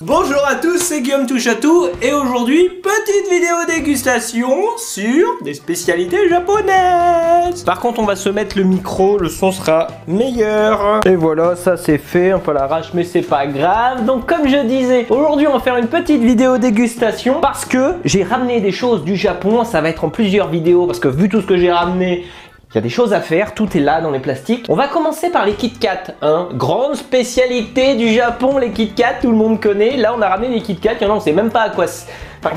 Bonjour à tous, c'est Guillaume Touche à Tout et aujourd'hui, petite vidéo dégustation sur des spécialités japonaises. Par contre, on va se mettre le micro, le son sera meilleur. Et voilà, ça c'est fait, on peut l'arracher mais c'est pas grave. Donc comme je disais, aujourd'hui on va faire une petite vidéo dégustation parce que j'ai ramené des choses du Japon, ça va être en plusieurs vidéos parce que vu tout ce que j'ai ramené, il y a des choses à faire, tout est là dans les plastiques. On va commencer par les Kit Kat, hein. Grande spécialité du Japon, les Kit Kat, tout le monde connaît. Là, on a ramené les Kit Kat, il y en a, on sait même pas à quoi, enfin,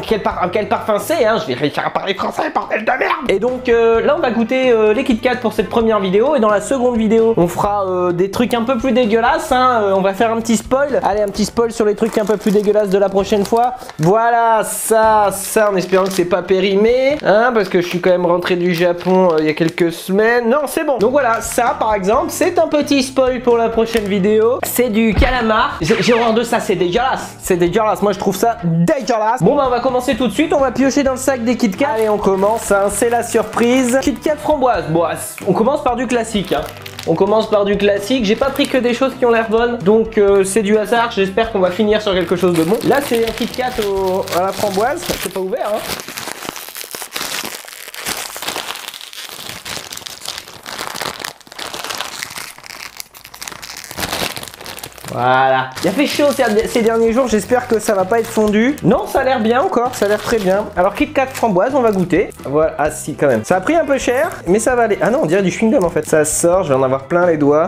quel parfum c'est, hein. Je vais réussir à parler français, bordel de merde. Et donc là, on va goûter les Kit Kat pour cette première vidéo. Et dans la seconde vidéo, on fera des trucs un peu plus dégueulasses, hein. On va faire un petit spoil. Allez, un petit spoil sur les trucs un peu plus dégueulasses de la prochaine fois. Voilà, ça, en espérant que c'est pas périmé, hein, parce que je suis quand même rentré du Japon il y a quelques semaines. Non, c'est bon. Donc voilà, ça par exemple, c'est un petit spoil pour la prochaine vidéo. C'est du calamar. J'ai horreur de ça, c'est dégueulasse. C'est dégueulasse, moi je trouve ça dégueulasse. Bon bah on va commencer tout de suite, on va piocher dans le sac des Kit Kat. Allez, on commence, hein, c'est la surprise. Kit Kat framboise. Bon, on commence par du classique, hein. On commence par du classique. J'ai pas pris que des choses qui ont l'air bonnes, donc c'est du hasard. J'espère qu'on va finir sur quelque chose de bon. Là, c'est un Kit Kat à la framboise. C'est pas ouvert, hein. Voilà. Il a fait chaud ces derniers jours, j'espère que ça va pas être fondu. Non, ça a l'air bien encore, ça a l'air très bien. Alors Kit Kat framboise, on va goûter. Voilà, ah si quand même. Ça a pris un peu cher, mais ça va aller. Ah non, on dirait du chewing-gum en fait. Ça sort, je vais en avoir plein les doigts.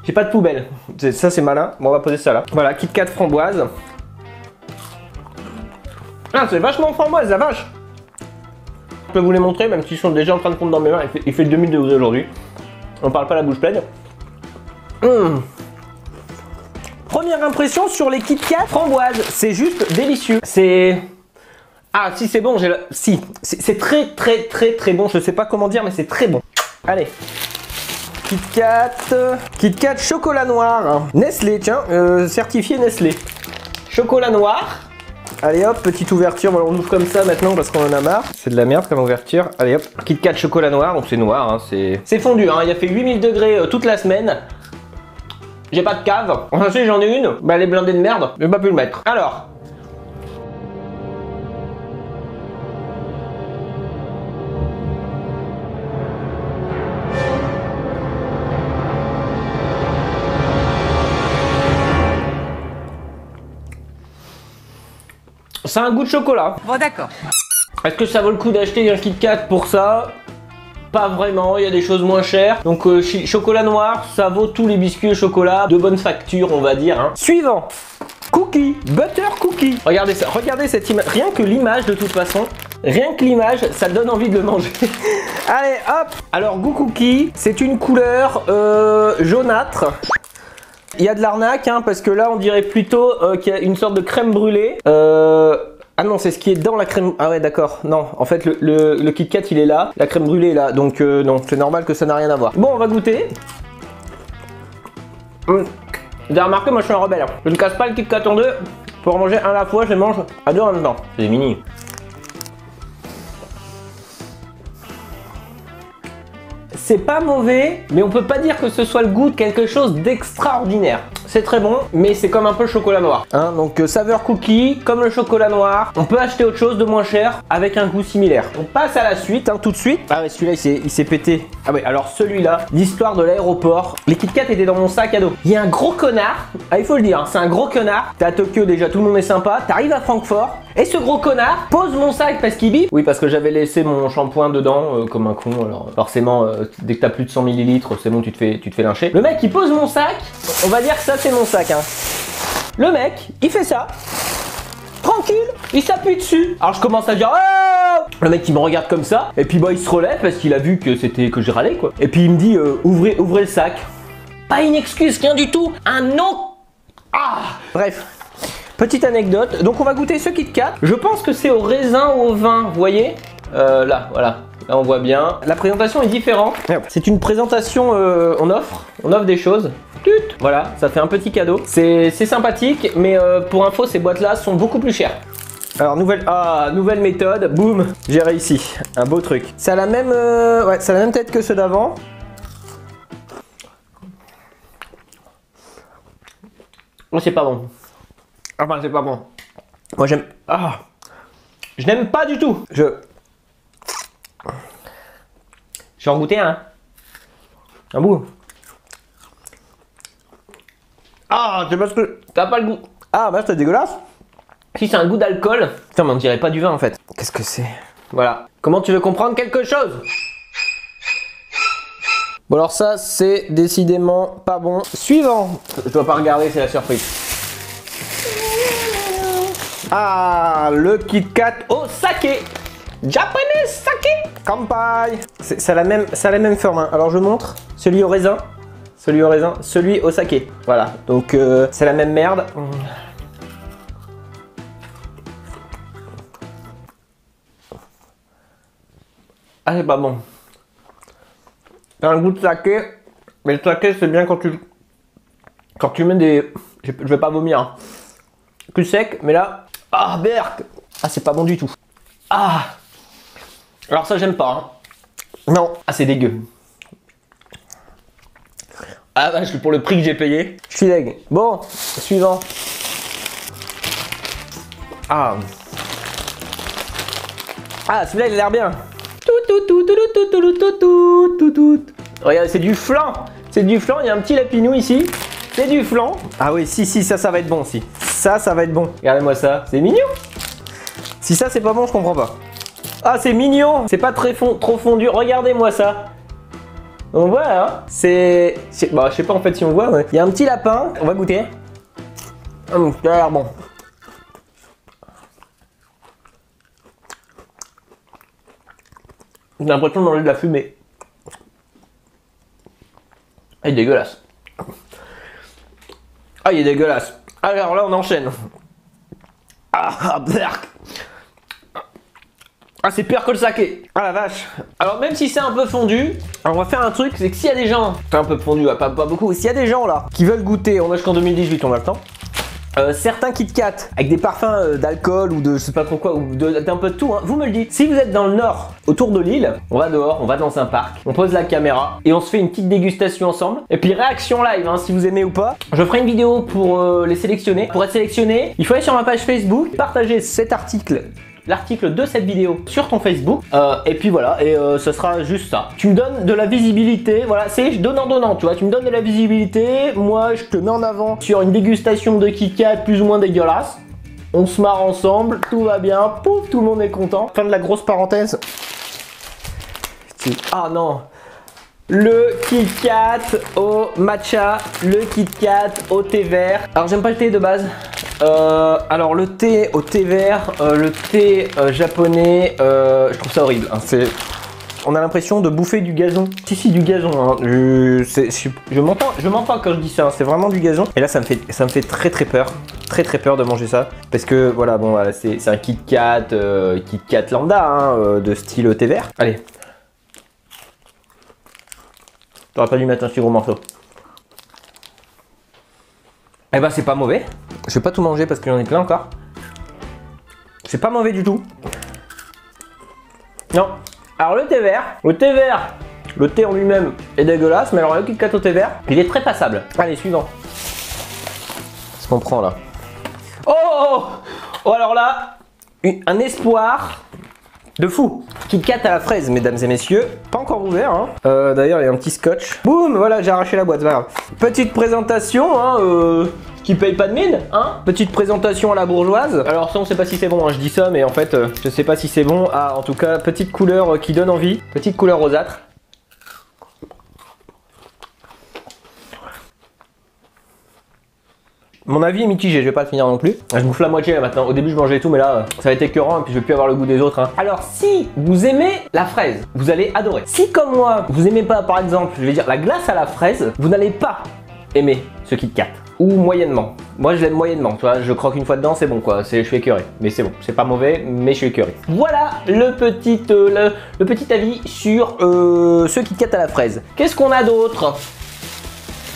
J'ai pas de poubelle. Ça c'est malin. Bon, on va poser ça là. Voilà, Kit Kat framboise. Ah, c'est vachement framboise, la vache. Je peux vous les montrer, même s'ils sont déjà en train de fondre dans mes mains. Il fait 2000 degrés aujourd'hui. On parle pas la bouche pleine. Première impression sur les Kit Kat framboise, c'est juste délicieux. C'est... Ah si c'est bon, si, c'est très bon, je sais pas comment dire mais c'est très bon. Allez, Kit Kat chocolat noir, Nestlé, tiens, certifié Nestlé. Chocolat noir. Allez hop, petite ouverture, voilà, on ouvre comme ça maintenant parce qu'on en a marre. C'est de la merde comme ouverture. Allez hop, Kit Kat chocolat noir, donc c'est noir, hein, c'est fondu, hein, il a fait 8000 degrés toute la semaine. J'ai pas de cave. Enfin si j'en ai une, bah elle est blindée de merde, j'ai pas pu le mettre. Alors. Ça a un goût de chocolat. Bon d'accord. Est-ce que ça vaut le coup d'acheter un Kit Kat pour ça? Pas vraiment, il y a des choses moins chères. Donc chocolat noir, ça vaut tous les biscuits au chocolat de bonne facture, on va dire, hein. Suivant, cookie, butter cookie. Regardez ça, regardez cette image. Rien que l'image de toute façon, rien que l'image, ça donne envie de le manger. Allez, hop. Alors goût cookie, c'est une couleur jaunâtre. Il y a de l'arnaque, hein, parce que là on dirait plutôt qu'il y a une sorte de crème brûlée. Ah non, c'est ce qui est dans la crème... Ah ouais, d'accord. Non, en fait, le Kit Kat, il est là. La crème brûlée est là. Donc, non, c'est normal que ça n'a rien à voir. Bon, on va goûter. Vous avez remarqué, moi, je suis un rebelle. Je ne casse pas le Kit Kat en deux. Pour en manger un à la fois, je mange à deux en même temps. C'est mini. C'est pas mauvais, mais on peut pas dire que ce soit le goût de quelque chose d'extraordinaire. C'est très bon, mais c'est comme un peu le chocolat noir. Hein, donc saveur cookie, comme le chocolat noir. On peut acheter autre chose de moins cher avec un goût similaire. On passe à la suite, hein, tout de suite. Ah ouais, celui-là, il s'est pété. Ah ouais, alors celui-là, l'histoire de l'aéroport. Les Kit Kat étaient dans mon sac à dos. Il y a un gros connard. Ah, il faut le dire, hein, c'est un gros connard. T'es à Tokyo déjà, tout le monde est sympa. T'arrives à Francfort. Et ce gros connard pose mon sac parce qu'il bip. Oui, parce que j'avais laissé mon shampoing dedans comme un con. Alors forcément, dès que t'as plus de 100 ml, c'est bon, tu te fais lyncher. Le mec, il pose mon sac. On va dire que ça, c'est mon sac, hein. Le mec, il fait ça. Tranquille, il s'appuie dessus. Alors je commence à dire oh. Le mec, il me regarde comme ça. Et puis bah, il se relève parce qu'il a vu que c'était que je râlais, quoi. Et puis il me dit ouvrez le sac. Pas une excuse, rien du tout. Un non. Ah. Bref. Petite anecdote, donc on va goûter ce Kit Kat. Je pense que c'est au raisin ou au vin, vous voyez là, voilà, là on voit bien. La présentation est différente. C'est une présentation, on offre des choses. Voilà, ça fait un petit cadeau. C'est sympathique, mais pour info, ces boîtes-là sont beaucoup plus chères. Alors nouvelle méthode, boum, j'ai réussi, un beau truc. Ça a la même, ouais, ça a la même tête que ceux d'avant. Oh, c'est pas bon. Enfin, c'est pas bon. Moi, j'aime... Ah, je n'aime pas du tout. Je vais en goûter un. Un bout. Ah, c'est parce que t'as pas le goût. Ah, bah c'est dégueulasse. Si c'est un goût d'alcool. Putain, mais on dirait pas du vin en fait. Qu'est-ce que c'est? Voilà. Comment tu veux comprendre quelque chose? Bon alors ça, c'est décidément pas bon. Suivant. Je dois pas regarder, c'est la surprise. Ah, le Kit Kat au saké. Japonais saké. Kanpai. Ça a la même forme. Hein. Alors je montre. Celui au raisin. Celui au raisin. Celui au saké. Voilà. Donc c'est la même merde. Ah, c'est pas bon. T'as un goût de saké. Mais le saké, c'est bien quand tu mets des... Je vais pas vomir. Hein. Plus sec, mais là... Ah, berk. Ah, c'est pas bon du tout. Ah. Alors ça, j'aime pas. Hein. Non. Ah, c'est dégueu. Ah, vache, pour le prix que j'ai payé. Je suis deg. Bon, suivant. Ah. Ah, celui-là, il a l'air bien. Regarde, c'est du flan. C'est du flan, il y a un petit lapinou ici. C'est du flan. Ah oui, si, ça va être bon aussi. Ça va être bon. Regardez-moi ça, c'est mignon. Si ça, c'est pas bon, je comprends pas. Ah, c'est mignon. C'est pas trop fondu. Regardez-moi ça. On voit là. Bah, je sais pas en fait si on voit. Ouais. Il y a un petit lapin. On va goûter. Ça a l'air bon. J'ai l'impression de manger de la fumée. Ah, il est dégueulasse. Ah, il est dégueulasse. Alors là, on enchaîne. Ah, berk. Ah, c'est pire que le saké. Ah la vache. Alors même si c'est un peu fondu, alors on va faire un truc, c'est que s'il y a des gens, c'est un peu fondu, pas beaucoup, s'il y a des gens là qui veulent goûter, on a jusqu'en 2018, on a le temps. Certains Kit Kat avec des parfums d'alcool ou de je sais pas trop quoi, ou d'un peu de tout, hein, vous me le dites. Si vous êtes dans le nord, autour de l'île, on va dehors, on va dans un parc, on pose la caméra et on se fait une petite dégustation ensemble. Et puis réaction live, hein, si vous aimez ou pas. Je ferai une vidéo pour les sélectionner. Pour être sélectionné, il faut aller sur ma page Facebook, partager cet article. L'article de cette vidéo sur ton Facebook et puis voilà, et ce sera juste ça. Tu me donnes de la visibilité, voilà, c'est donnant, tu vois, tu me donnes de la visibilité, moi je te mets en avant sur une dégustation de Kit Kat plus ou moins dégueulasse. On se marre ensemble, tout va bien, pouf, tout le monde est content. Fin de la grosse parenthèse. Ah non. Le Kit Kat au matcha, le Kit Kat au thé vert. Alors j'aime pas le thé de base. Alors le thé au thé vert, le thé japonais, je trouve ça horrible. Hein. On a l'impression de bouffer du gazon. Si, du gazon. Hein. Je m'entends quand je dis ça. Hein. C'est vraiment du gazon. Et là, ça me fait très peur. Très peur de manger ça. Parce que voilà, bon, voilà, c'est un Kit Kat lambda, hein, de style thé vert. Allez. T'aurais pas dû mettre un si gros morceau. Eh ben, c'est pas mauvais. Je vais pas tout manger parce qu'il y en a plein encore. C'est pas mauvais du tout. Non. Alors le thé vert, le thé en lui-même est dégueulasse, mais alors le Kit Kat au thé vert, il est très passable. Allez, suivant. Ce qu'on prend là. Oh, alors là, un espoir de fou. Kit Kat à la fraise, mesdames et messieurs. Pas encore ouvert, hein. D'ailleurs, il y a un petit scotch. Boum, voilà, j'ai arraché la boîte. Voilà. Petite présentation, hein. Qui paye pas de mine, hein. Petite présentation à la bourgeoise. Alors ça, on sait pas si c'est bon, hein. Je dis ça, mais en fait, je sais pas si c'est bon. Ah, en tout cas, petite couleur qui donne envie. Petite couleur rosâtre. Mon avis est mitigé, je vais pas le finir non plus. Je bouffe la moitié là maintenant. Au début je mangeais tout, mais là ça va être écœurant et puis je vais plus avoir le goût des autres. Hein. Alors si vous aimez la fraise, vous allez adorer. Si comme moi, vous aimez pas par exemple, je vais dire la glace à la fraise, vous n'allez pas aimer ce Kit Kat. Ou moyennement. Moi je l'aime moyennement, tu vois, je croque une fois dedans, c'est bon quoi, je suis écœuré. Mais c'est bon, c'est pas mauvais, mais je suis écœuré. Voilà le petit avis sur ce Kit Kat à la fraise. Qu'est-ce qu'on a d'autre?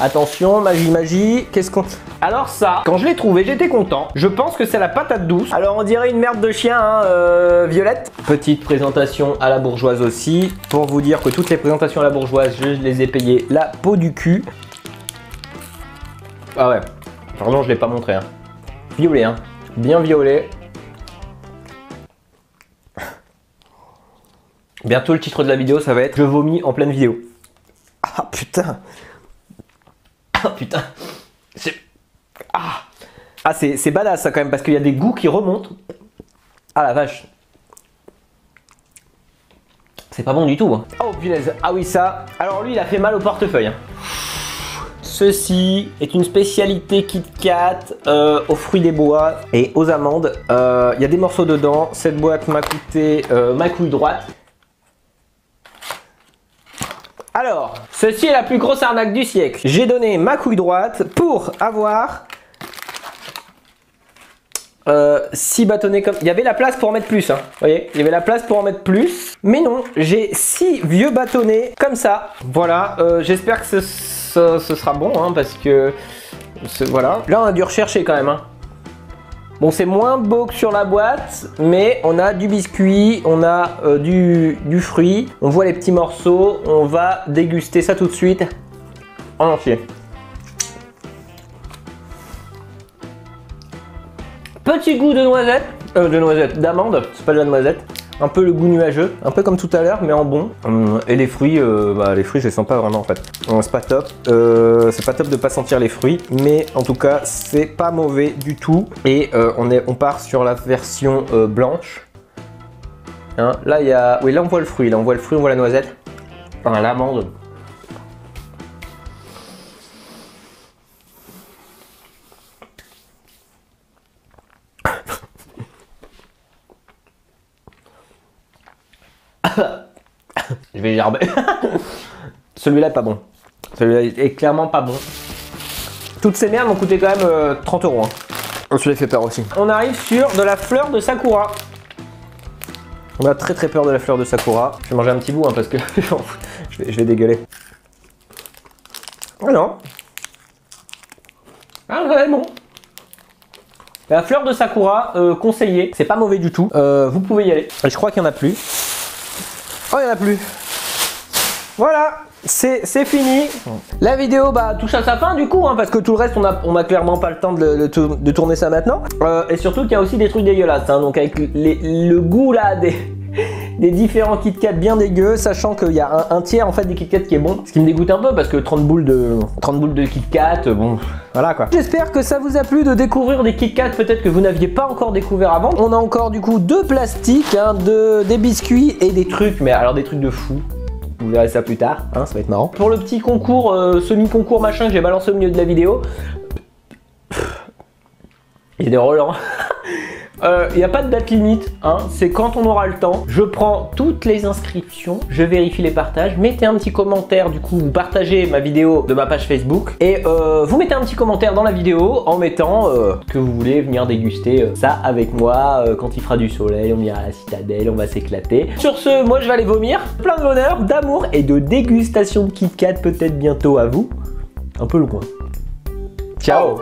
Attention, magie, qu'est-ce qu'on... Alors ça, quand je l'ai trouvé, j'étais content. Je pense que c'est la patate douce. Alors on dirait une merde de chien, hein, Violette. Petite présentation à la bourgeoise aussi. Pour vous dire que toutes les présentations à la bourgeoise, je les ai payées la peau du cul. Ah ouais, pardon, je l'ai pas montré. Hein. Violet, hein. Bien violet. Bientôt le titre de la vidéo, ça va être « Je vomis en pleine vidéo ». Ah putain. Ah putain. Ah c'est badass ça quand même parce qu'il y a des goûts qui remontent. Ah la vache. C'est pas bon du tout. Hein. Oh punaise. Ah oui ça. Alors lui il a fait mal au portefeuille. Hein. Ceci est une spécialité Kit Kat aux fruits des bois et aux amandes. Il y a des morceaux dedans. Cette boîte m'a coûté ma couille droite. Alors, ceci est la plus grosse arnaque du siècle. J'ai donné ma couille droite pour avoir 6 bâtonnets comme... Il y avait la place pour en mettre plus, hein. Vous voyez, il y avait la place pour en mettre plus. Mais non, j'ai 6 vieux bâtonnets comme ça. Voilà, j'espère que ce sera bon, hein, parce que... Voilà. Là, on a dû rechercher quand même, hein. Bon, c'est moins beau que sur la boîte, mais on a du biscuit, on a du fruit, on voit les petits morceaux, on va déguster ça tout de suite en entier. Petit goût de noisette, d'amande, c'est pas de la noisette. Un peu le goût nuageux, un peu comme tout à l'heure, mais en bon. Et les fruits, je les sens pas vraiment en fait. C'est pas top. C'est pas top de pas sentir les fruits, mais en tout cas, c'est pas mauvais du tout. Et on part sur la version blanche. Hein, là, il y a, oui, là on voit le fruit, on voit la noisette. Enfin, l'amande. Je vais gerber. Celui-là est pas bon. Celui-là est clairement pas bon. Toutes ces merdes m'ont coûté quand même 30 €. Hein. Celui-là fait peur aussi. On arrive sur de la fleur de Sakura. On a très peur de la fleur de Sakura. Je vais manger un petit bout hein, parce que je vais dégueuler. Ah non. Ah ouais, bon. La fleur de Sakura, conseillée. C'est pas mauvais du tout. Vous pouvez y aller. Je crois qu'il y en a plus. Oh, il n'y en a plus. Voilà, c'est fini. La vidéo touche à sa fin du coup, hein, parce que tout le reste, on a clairement pas le temps de tourner ça maintenant. Et surtout qu'il y a aussi des trucs dégueulasses, hein, donc avec le goût là des différents Kit Kat bien dégueux, sachant qu'il y a un tiers en fait des Kit Kat qui est bon. Ce qui me dégoûte un peu parce que 30 boules de Kit Kat, bon, voilà quoi. J'espère que ça vous a plu de découvrir des Kit Kat peut-être que vous n'aviez pas encore découvert avant. On a encore du coup 2 plastiques, hein, des biscuits et des trucs, mais alors des trucs de fou. Vous verrez ça plus tard, hein, ça va être marrant. Pour le petit concours, semi-concours machin que j'ai balancé au milieu de la vidéo, il y a des relents. Il n'y a pas de date limite, hein, c'est quand on aura le temps. Je prends toutes les inscriptions, je vérifie les partages. Mettez un petit commentaire, du coup, vous partagez ma vidéo de ma page Facebook. Et vous mettez un petit commentaire dans la vidéo en mettant que vous voulez venir déguster ça avec moi. Quand il fera du soleil, on ira à la citadelle, on va s'éclater. Sur ce, moi je vais aller vomir. Plein de bonheur, d'amour et de dégustation de Kit Kat peut-être bientôt à vous. Un peu loin. Ciao.